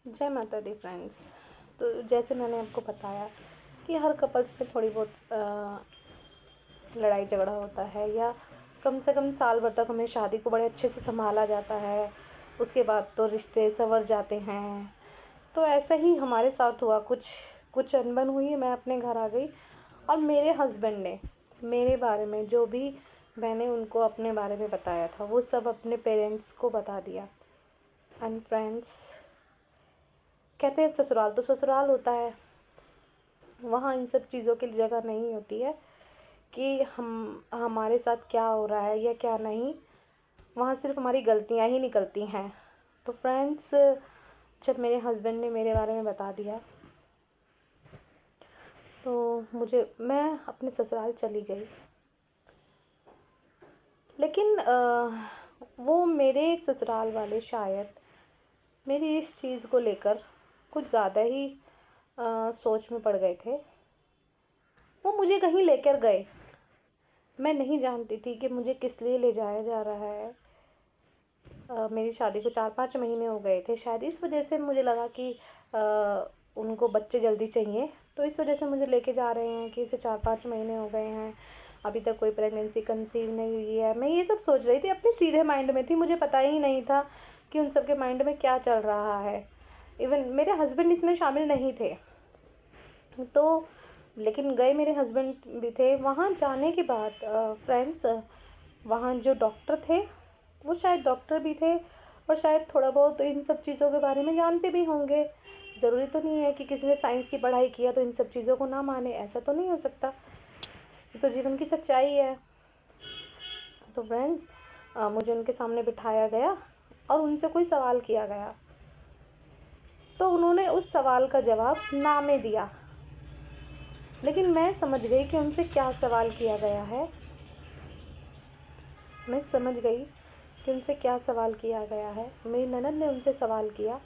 जय माता दी फ्रेंड्स। तो जैसे मैंने आपको बताया कि हर कपल्स में थोड़ी बहुत लड़ाई झगड़ा होता है, या कम से कम साल भर तक हमें शादी को बड़े अच्छे से संभाला जाता है, उसके बाद तो रिश्ते संवर जाते हैं। तो ऐसा ही हमारे साथ हुआ, कुछ अनबन हुई, मैं अपने घर आ गई और मेरे हस्बैंड ने मेरे बारे में जो भी मैंने उनको अपने बारे में बताया था वो सब अपने पेरेंट्स को बता दिया। एंड फ्रेंड्स, कहते हैं ससुराल तो ससुराल होता है, वहाँ इन सब चीज़ों की जगह नहीं होती है कि हमारे साथ क्या हो रहा है या क्या नहीं। वहाँ सिर्फ हमारी गलतियाँ ही निकलती हैं। तो फ्रेंड्स, जब मेरे हस्बैंड ने मेरे बारे में बता दिया तो मैं अपने ससुराल चली गई। लेकिन वो मेरे ससुराल वाले शायद मेरी इस चीज़ को लेकर कुछ ज़्यादा ही सोच में पड़ गए थे। वो मुझे कहीं लेकर गए, मैं नहीं जानती थी कि मुझे किस लिए ले जाया जा रहा है। मेरी शादी को 4-5 महीने हो गए थे, शायद इस वजह से मुझे लगा कि उनको बच्चे जल्दी चाहिए, तो इस वजह से मुझे लेके जा रहे हैं कि इसे 4-5 महीने हो गए हैं, अभी तक कोई प्रेगनेंसी कंसीव नहीं हुई है। मैं ये सब सोच रही थी, अपने सीधे माइंड में थी, मुझे पता ही नहीं था कि उन सब के माइंड में क्या चल रहा है। इवन मेरे हस्बैंड इसमें शामिल नहीं थे। तो लेकिन गए मेरे हस्बैंड भी थे। वहाँ जाने के बाद फ्रेंड्स, वहाँ जो डॉक्टर थे वो शायद डॉक्टर भी थे और शायद थोड़ा बहुत इन सब चीज़ों के बारे में जानते भी होंगे। ज़रूरी तो नहीं है कि किसी ने साइंस की पढ़ाई किया तो इन सब चीज़ों को ना माने, ऐसा तो नहीं हो सकता। ये तो जीवन की सच्चाई है। तो फ्रेंड्स, मुझे उनके सामने बिठाया गया और उनसे कोई सवाल किया गया, तो उन्होंने उस सवाल का जवाब ना में दिया। लेकिन मैं समझ गई कि उनसे क्या सवाल किया गया है। मैं समझ गई कि उनसे क्या सवाल किया गया है। मेरी ननद ने उनसे सवाल किया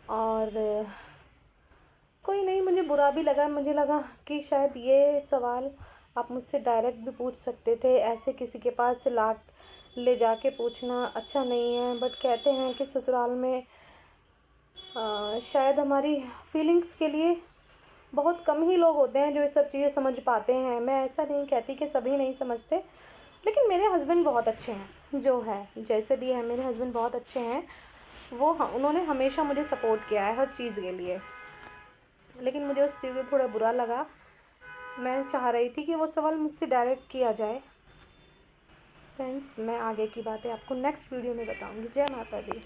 और कोई नहीं, मुझे बुरा भी लगा। मुझे लगा कि शायद ये सवाल आप मुझसे डायरेक्ट भी पूछ सकते थे, ऐसे किसी के पास से ले जाके पूछना अच्छा नहीं है। बट कहते हैं कि ससुराल में शायद हमारी फीलिंग्स के लिए बहुत कम ही लोग होते हैं जो ये सब चीज़ें समझ पाते हैं। मैं ऐसा नहीं कहती कि सभी नहीं समझते, लेकिन मेरे हस्बैंड बहुत अच्छे हैं, जो है जैसे भी है मेरे हस्बैंड बहुत अच्छे हैं। उन्होंने हमेशा मुझे सपोर्ट किया है हर चीज़ के लिए। लेकिन मुझे उस चीज़ में थोड़ा बुरा लगा। मैं चाह रही थी कि वो सवाल मुझसे डायरेक्ट किया जाए। फ्रेंड्स, मैं आगे की बातें आपको नेक्स्ट वीडियो में बताऊंगी। जय माता दी।